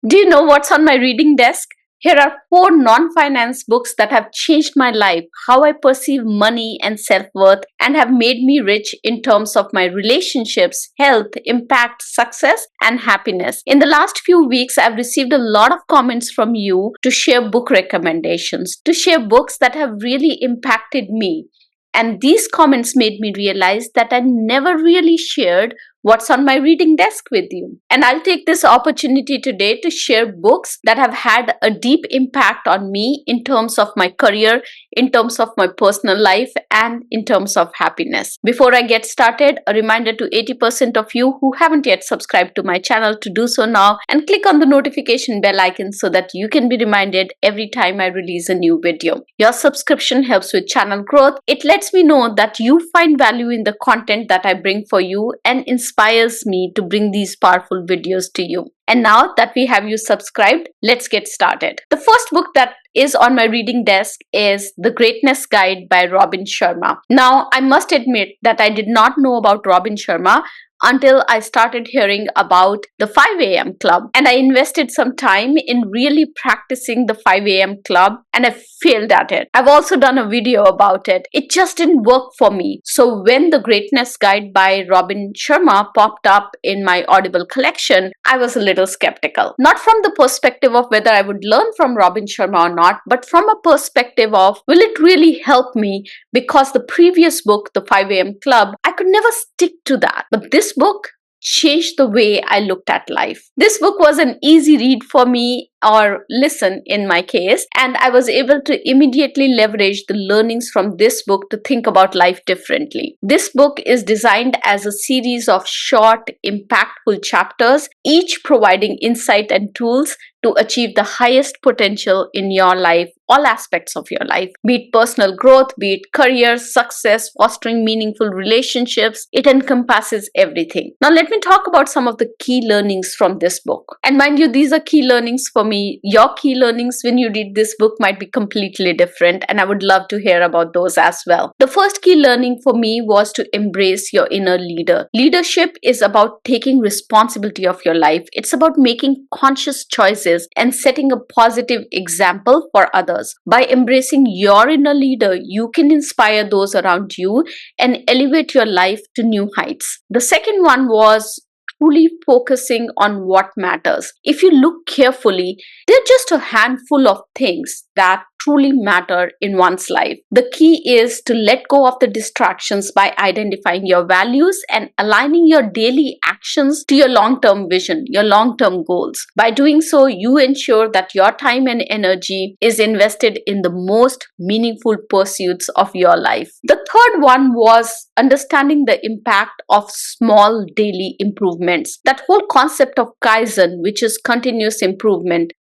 Do you know what's on my reading desk? Here are 4 non-finance books that have changed my life, how I perceive money and self-worth, and have made me rich in terms of my relationships, health, impact, success, and happiness. In the last few weeks, I've received a lot of comments from you to share book recommendations, to share books that have really impacted me. And these comments made me realize that I never really shared what's on my reading desk with you. And I'll take this opportunity today to share books that have had a deep impact on me in terms of my career, in terms of my personal life, and in terms of happiness. Before I get started, a reminder to 80% of you who haven't yet subscribed to my channel to do so now and click on the notification bell icon so that you can be reminded every time I release a new video. Your subscription helps with channel growth. It lets me know that you find value in the content that I bring for you and inspires me to bring these powerful videos to you. And now that we have you subscribed, let's get started. The first book that is on my reading desk is The Greatness Guide by Robin Sharma. Now, I must admit that I did not know about Robin Sharma until I started hearing about the 5 a.m. club, and I invested some time in really practicing the 5 a.m. club, and I failed at it. I've also done a video about it. It just didn't work for me. So when The Greatness Guide by Robin Sharma popped up in my Audible collection, I was a little skeptical. Not from the perspective of whether I would learn from Robin Sharma or not, but from a perspective of, will it really help me? Because the previous book, The 5 a.m. Club, I could never stick to that. But this book changed the way I looked at life. This book was an easy read for me, or listen in my case, and I was able to immediately leverage the learnings from this book to think about life differently. This book is designed as a series of short, impactful chapters, each providing insight and tools to achieve the highest potential in your life, all aspects of your life, be it personal growth, be it career, success, fostering meaningful relationships. It encompasses everything. Now let me talk about some of the key learnings from this book. And mind you, these are key learnings for me. Your key learnings when you read this book might be completely different, and I would love to hear about those as well. The first key learning for me was to embrace your inner leader. Leadership is about taking responsibility of your life. It's about making conscious choices and setting a positive example for others. By embracing your inner leader, you can inspire those around you and elevate your life to new heights. The second one was truly focusing on what matters. If you look carefully, there are just a handful of things that truly matter in one's life. The key is to let go of the distractions by identifying your values and aligning your daily actions to your long-term vision, your long-term goals. By doing so, you ensure that your time and energy is invested in the most meaningful pursuits of your life. The third one was understanding the impact of small daily improvements. That whole concept of Kaizen, which is continuous improvement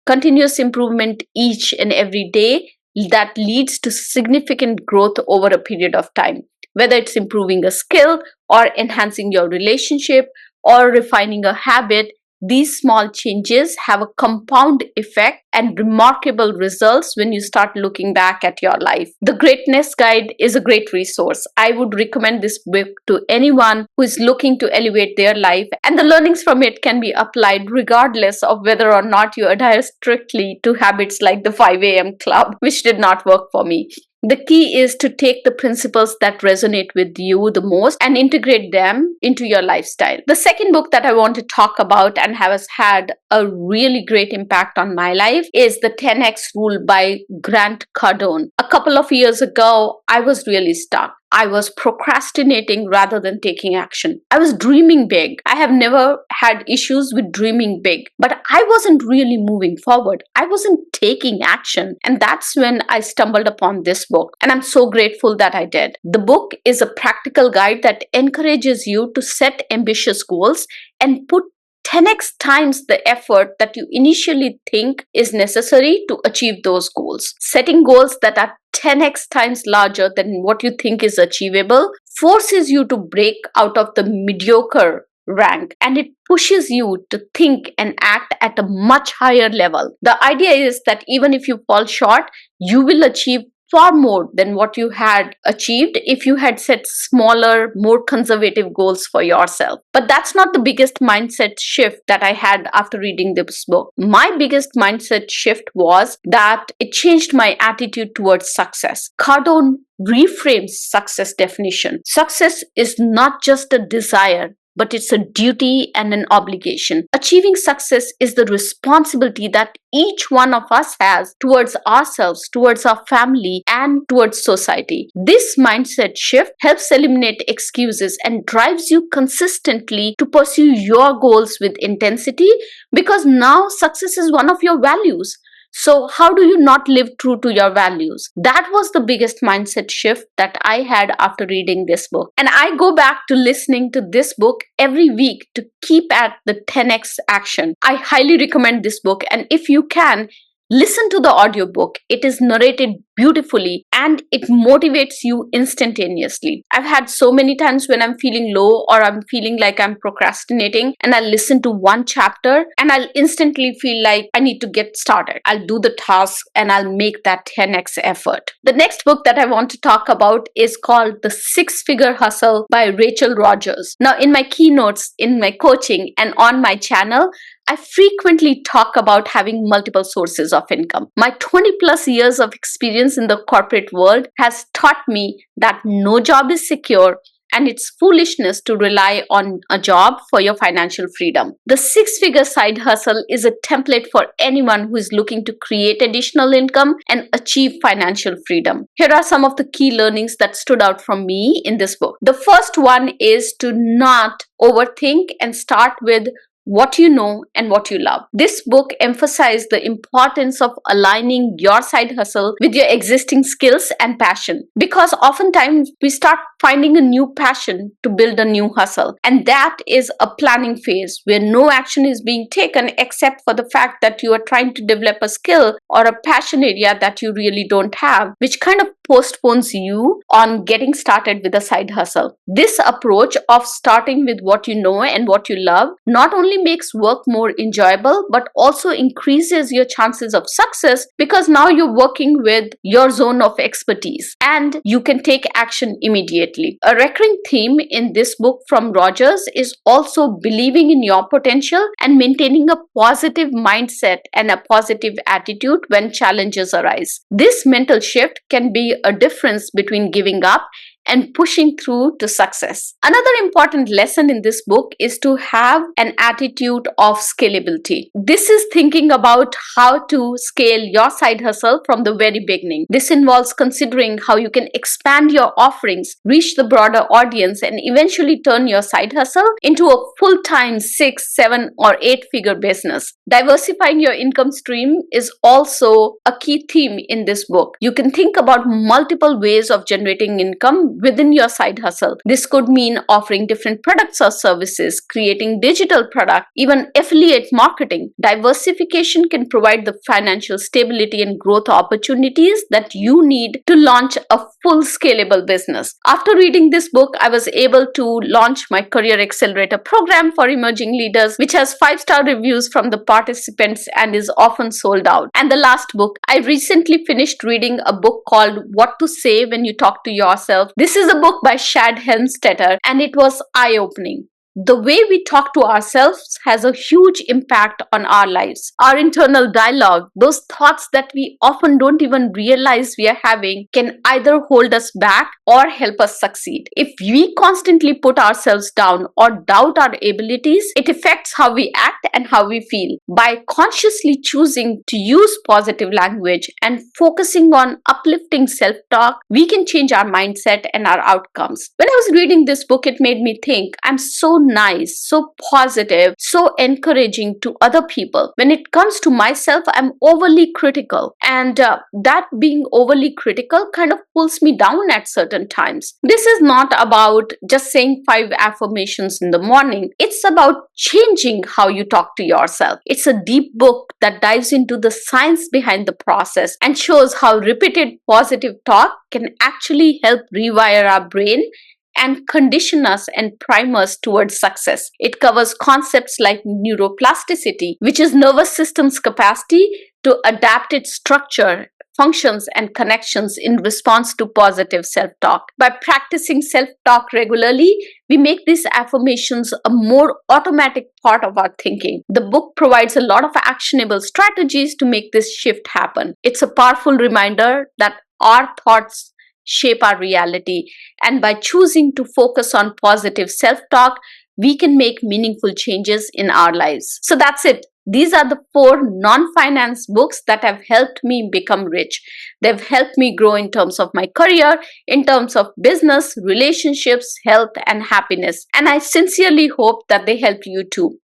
each and every day, that leads to significant growth over a period of time. Whether it's improving a skill or enhancing your relationship or refining a habit, these small changes have a compound effect and remarkable results when you start looking back at your life. The Greatness Guide is a great resource. I would recommend this book to anyone who is looking to elevate their life, and the learnings from it can be applied regardless of whether or not you adhere strictly to habits like the 5 a.m. club, which did not work for me. The key is to take the principles that resonate with you the most and integrate them into your lifestyle. The second book that I want to talk about and has had a really great impact on my life is The 10X Rule by Grant Cardone. A couple of years ago, I was really stuck. I was procrastinating rather than taking action. I was dreaming big. I have never had issues with dreaming big, but I wasn't really moving forward. I wasn't taking action. And that's when I stumbled upon this book. And I'm so grateful that I did. The book is a practical guide that encourages you to set ambitious goals and put 10x times the effort that you initially think is necessary to achieve those goals. Setting goals that are 10x times larger than what you think is achievable forces you to break out of the mediocre rank, and it pushes you to think and act at a much higher level. The idea is that even if you fall short, you will achieve far more than what you had achieved if you had set smaller, more conservative goals for yourself. But that's not the biggest mindset shift that I had after reading this book. My biggest mindset shift was that it changed my attitude towards success. Cardone reframes success definition. Success is not just a desire, but it's a duty and an obligation. Achieving success is the responsibility that each one of us has towards ourselves, towards our family, and towards society. This mindset shift helps eliminate excuses and drives you consistently to pursue your goals with intensity, because now success is one of your values. So, how do you not live true to your values? That was the biggest mindset shift that I had after reading this book. And I go back to listening to this book every week to keep at the 10x action. I highly recommend this book, and if you can, listen to the audiobook. It is narrated beautifully and it motivates you instantaneously. I've had so many times when I'm feeling low or I'm feeling like I'm procrastinating, and I'll listen to one chapter and I'll instantly feel like I need to get started. I'll do the task and I'll make that 10x effort. The next book that I want to talk about is called The Six-Figure Hustle by Rachel Rogers. Now, in my keynotes, in my coaching, and on my channel, I frequently talk about having multiple sources of income. My 20 plus years of experience in the corporate world has taught me that no job is secure, and it's foolishness to rely on a job for your financial freedom. The six-figure side hustle is a template for anyone who is looking to create additional income and achieve financial freedom. Here are some of the key learnings that stood out from me in this book. The first one is to not overthink and start with what you know and what you love. This book emphasized the importance of aligning your side hustle with your existing skills and passion, because oftentimes we start finding a new passion to build a new hustle, and that is a planning phase where no action is being taken except for the fact that you are trying to develop a skill or a passion area that you really don't have, which kind of postpones you on getting started with a side hustle. This approach of starting with what you know and what you love not only makes work more enjoyable but also increases your chances of success, because now you're working with your zone of expertise and you can take action immediately. A recurring theme in this book from Rogers is also believing in your potential and maintaining a positive mindset and a positive attitude when challenges arise. This mental shift can be a difference between giving up and pushing through to success. Another important lesson in this book is to have an attitude of scalability. This is thinking about how to scale your side hustle from the very beginning. This involves considering how you can expand your offerings, reach the broader audience, and eventually turn your side hustle into a full-time 6, 7, or 8-figure business. Diversifying your income stream is also a key theme in this book. You can think about multiple ways of generating income within your side hustle. This could mean offering different products or services, creating digital product, even affiliate marketing. Diversification can provide the financial stability and growth opportunities that you need to launch a full scalable business. After reading this book, I was able to launch my Career Accelerator program for emerging leaders, which has 5-star reviews from the participants and is often sold out. And the last book, I recently finished reading a book called What to Say When You Talk to Yourself. This is a book by Shad Helmstetter, and it was eye-opening. The way we talk to ourselves has a huge impact on our lives. Our internal dialogue, those thoughts that we often don't even realize we are having, can either hold us back or help us succeed. If we constantly put ourselves down or doubt our abilities, it affects how we act and how we feel. By consciously choosing to use positive language and focusing on uplifting self-talk, we can change our mindset and our outcomes. When I was reading this book, it made me think, I'm so nice, so positive, so encouraging to other people. When it comes to myself, I'm overly critical, and that being overly critical kind of pulls me down at certain times. This is not about just saying 5 affirmations in the morning. It's about changing how you talk to yourself. It's a deep book that dives into the science behind the process and shows how repeated positive talk can actually help rewire our brain and condition us and prime us towards success. It covers concepts like neuroplasticity, which is nervous system's capacity to adapt its structure functions and connections in response to positive self-talk. By practicing self-talk regularly, we make these affirmations a more automatic part of our thinking. The book provides a lot of actionable strategies to make this shift happen. It's a powerful reminder that our thoughts shape our reality, and by choosing to focus on positive self-talk, we can make meaningful changes in our lives. So that's it. These are the 4 non-finance books that have helped me become rich. They've helped me grow in terms of my career, in terms of business, relationships, health, and happiness. And I sincerely hope that they help you too.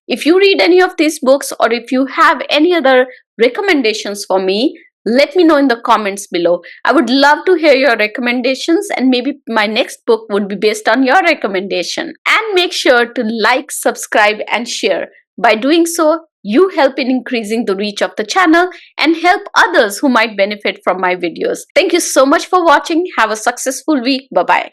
If you read any of these books, or if you have any other recommendations for me, let me know in the comments below. I would love to hear your recommendations, and maybe my next book would be based on your recommendation. And make sure to like, subscribe, and share. By doing so, you help in increasing the reach of the channel and help others who might benefit from my videos. Thank you so much for watching. Have a successful week. Bye-bye.